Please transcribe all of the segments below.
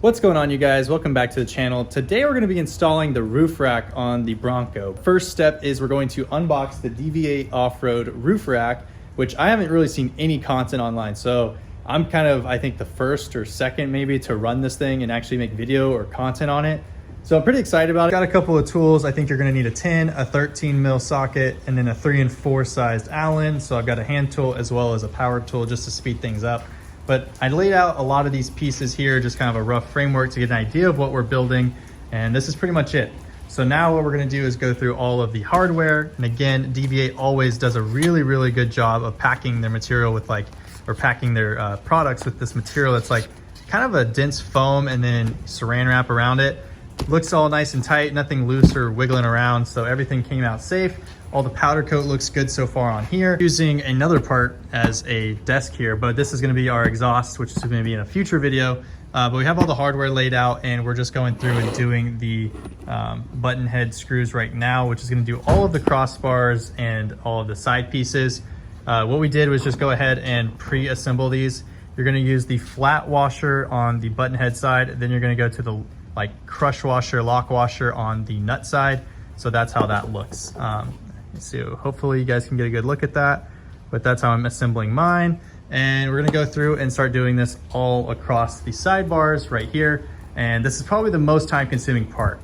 What's going on, you guys? Welcome back to the channel. Today we're going to be installing the roof rack on the Bronco. First step is we're going to unbox the DV8 off-road roof rack, which I haven't really seen any content online. So I'm kind of, I think, the first or second maybe to run this thing and actually make video or content on it. So I'm pretty excited about it. Got a couple of tools. I think you're going to need a 10, a 13 mil socket, and then a 3 and 4 sized Allen. So I've got a hand tool as well as a power tool just to speed things up. But I laid out a lot of these pieces here, just kind of a rough framework to get an idea of what we're building. And this is pretty much it. So now what we're gonna do is go through all of the hardware. And again, DV8 always does a really, really good job of packing their material with packing their products with this material that's like kind of a dense foam and then saran wrap around it. Looks all nice and tight, nothing loose or wiggling around. So everything came out safe. All the powder coat looks good so far on here. Using another part as a desk here, but this is gonna be our exhaust, which is gonna be in a future video. But we have all the hardware laid out and we're just going through and doing the button head screws right now, which is gonna do all of the crossbars and all of the side pieces. What we did was just go ahead and pre-assemble these. You're gonna use the flat washer on the button head side, then you're gonna go to the crush washer, lock washer on the nut side. So that's how that looks. So hopefully you guys can get a good look at that, but that's how I'm assembling mine. And we're gonna go through and start doing this all across the sidebars right here. And this is probably the most time consuming part.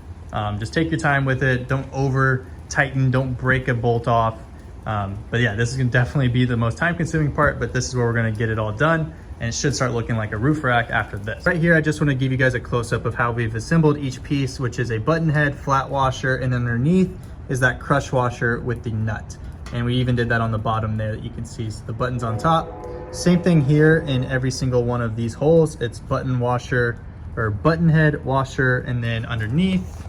Just take your time with it. Don't over tighten, don't break a bolt off. But yeah, this is gonna definitely be the most time consuming part, but this is where we're gonna get it all done. And it should start looking like a roof rack after this. Right here, I just wanna give you guys a close up of how we've assembled each piece, which is a button head, flat washer, and underneath is that crush washer with the nut. And we even did that on the bottom there that you can see. So the button's on top. Same thing here in every single one of these holes. It's button washer or button head washer, and then underneath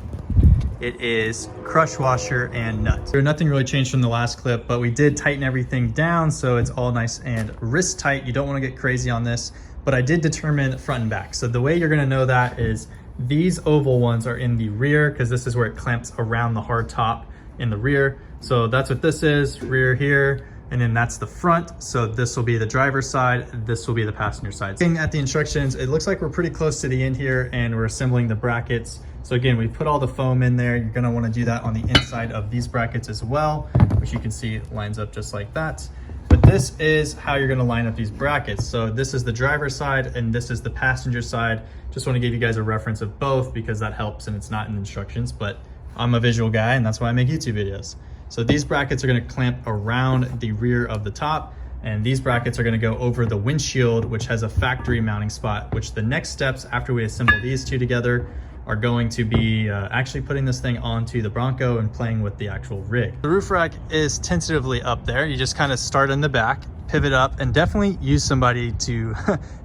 it is crush washer and nut. So nothing really changed from the last clip, but we did tighten everything down so it's all nice and wrist tight. You don't want to get crazy on this, but I did determine front and back. So the way you're going to know that is these oval ones are in the rear because this is where it clamps around the hard top in the rear. So that's what this is, rear here, and then that's the front. So this will be the driver's side, this will be the passenger side. Looking at the instructions, it looks like we're pretty close to the end here and we're assembling the brackets. So again, we put all the foam in there. You're gonna wanna do that on the inside of these brackets as well, which you can see lines up just like that. But this is how you're gonna line up these brackets. So this is the driver's side and this is the passenger side. Just wanna give you guys a reference of both because that helps and it's not in the instructions, but I'm a visual guy and that's why I make YouTube videos. So these brackets are gonna clamp around the rear of the top, and these brackets are gonna go over the windshield, which has a factory mounting spot, which the next steps after we assemble these two together are going to be actually putting this thing onto the Bronco and playing with the actual rig. The roof rack is tentatively up there. You just kind of start in the back, pivot up, and definitely use somebody to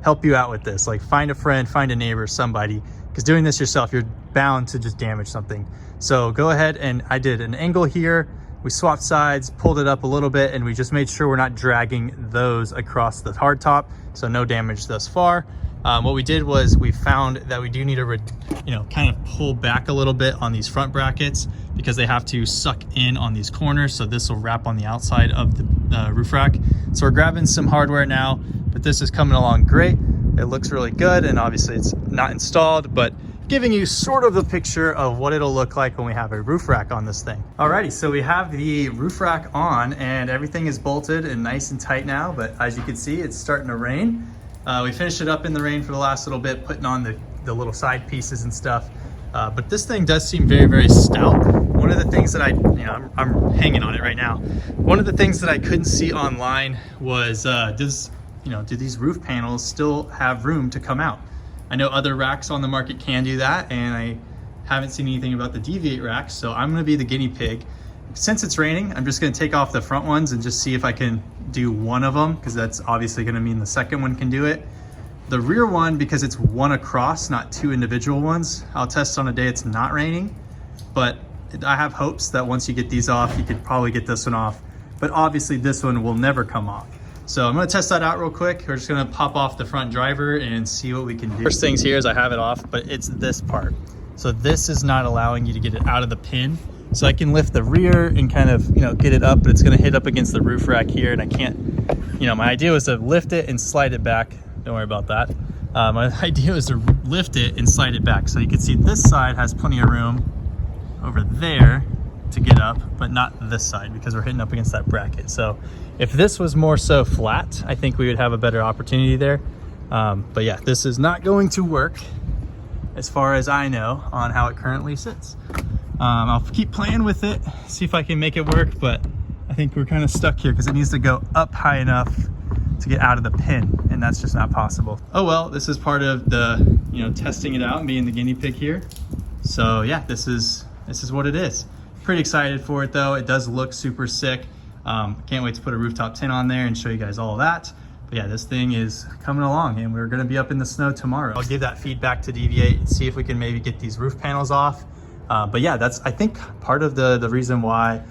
help you out with this. Like find a friend, find a neighbor, somebody, because doing this yourself, you're bound to just damage something. So go ahead, and I did an angle here. We swapped sides, pulled it up a little bit, and we just made sure we're not dragging those across the hard top. So no damage thus far. What we did was we found that we do need to, kind of pull back a little bit on these front brackets because they have to suck in on these corners. So this will wrap on the outside of the roof rack. So we're grabbing some hardware now, but this is coming along great. It looks really good, and obviously it's not installed, but giving you sort of a picture of what it'll look like when we have a roof rack on this thing. Alrighty, so we have the roof rack on and everything is bolted and nice and tight now, but as you can see, it's starting to rain. We finished it up in the rain for the last little bit, putting on the little side pieces and stuff. But this thing does seem very, very stout. One of the things that I'm hanging on it right now. One of the things that I couldn't see online was, do these roof panels still have room to come out? I know other racks on the market can do that, and I haven't seen anything about the DV8 racks, so I'm gonna be the guinea pig. Since it's raining, I'm just gonna take off the front ones and just see if I can do one of them, because that's obviously gonna mean the second one can do it. The rear one, because it's one across, not two individual ones, I'll test on a day it's not raining, but I have hopes that once you get these off, you could probably get this one off, but obviously this one will never come off. So I'm gonna test that out real quick. We're just gonna pop off the front driver and see what we can do. First things here is I have it off, but it's this part. So this is not allowing you to get it out of the pin. So I can lift the rear and kind of, get it up, but it's gonna hit up against the roof rack here, and I can't, my idea was to lift it and slide it back. Don't worry about that. My idea is to lift it and slide it back. So you can see this side has plenty of room over there to get up, but not this side because we're hitting up against that bracket. So if this was more so flat, I think we would have a better opportunity there. But yeah, this is not going to work as far as I know on how it currently sits. I'll keep playing with it, see if I can make it work, but I think we're kind of stuck here because it needs to go up high enough to get out of the pin, and that's just not possible. Oh well, this is part of the, you know, testing it out and being the guinea pig here. So yeah, this is what it is. Pretty excited for it though. It does look super sick. Can't wait to put a rooftop tent on there and show you guys all of that. But yeah, this thing is coming along and we're gonna be up in the snow tomorrow. I'll give that feedback to DV8 and see if we can maybe get these roof panels off. But yeah, that's, I think, part of the reason why,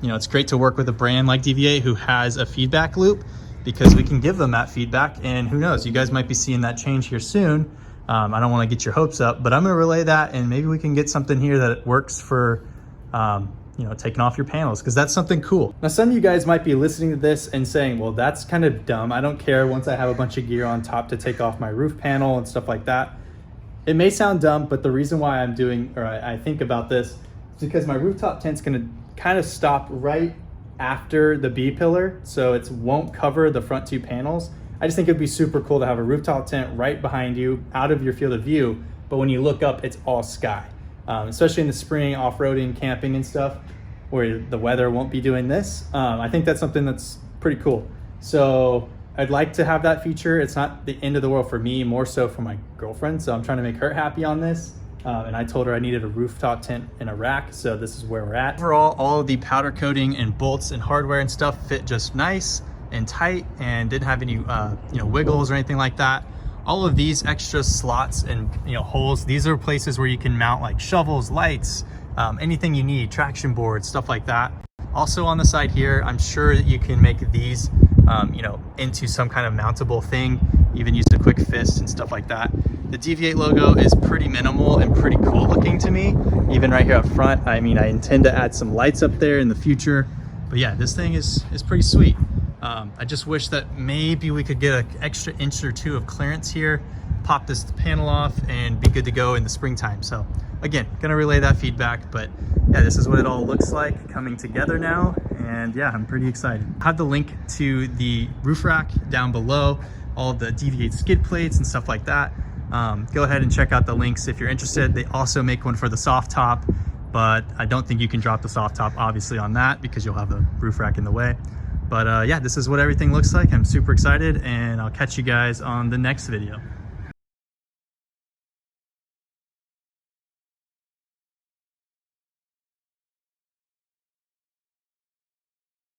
you know, it's great to work with a brand like DV8 who has a feedback loop, because we can give them that feedback, and who knows, you guys might be seeing that change here soon. I don't want to get your hopes up, but I'm going to relay that, and maybe we can get something here that works for, you know, taking off your panels, because that's something cool. Now, some of you guys might be listening to this and saying, well, that's kind of dumb. I don't care once I have a bunch of gear on top to take off my roof panel and stuff like that. It may sound dumb, but the reason why I'm doing, or I think about this, is because my rooftop tent's going to kind of stop right after the B pillar, so it won't cover the front two panels. I just think it'd be super cool to have a rooftop tent right behind you, out of your field of view, but when you look up, it's all sky. Especially in the spring, off-roading, camping and stuff, where the weather won't be doing this. I think that's something that's pretty cool. So I'd like to have that feature. It's not the end of the world for me, more so for my girlfriend. So I'm trying to make her happy on this. And I told her I needed a rooftop tent and a rack, so this is where we're at. Overall, all of the powder coating and bolts and hardware and stuff fit just nice and tight and didn't have any you know, wiggles or anything like that. All of these extra slots and, you know, holes, these are places where you can mount like shovels, lights, anything you need, traction boards, stuff like that. Also on the side here, I'm sure that you can make these you know, into some kind of mountable thing, even use a quick fist and stuff like that. The DV8 logo is pretty minimal and pretty cool looking to me, even right here up front. I mean, I intend to add some lights up there in the future, but yeah, this thing is pretty sweet. I just wish that maybe we could get an extra inch or two of clearance here, pop this panel off, and be good to go in the springtime. So again, gonna relay that feedback, but yeah, this is what it all looks like coming together now. And yeah, I'm pretty excited. I have the link to the roof rack down below, all the DV8 skid plates and stuff like that. Go ahead and check out the links if you're interested. They also make one for the soft top, but I don't think you can drop the soft top obviously on that because you'll have the roof rack in the way. But yeah, this is what everything looks like. I'm super excited, and I'll catch you guys on the next video.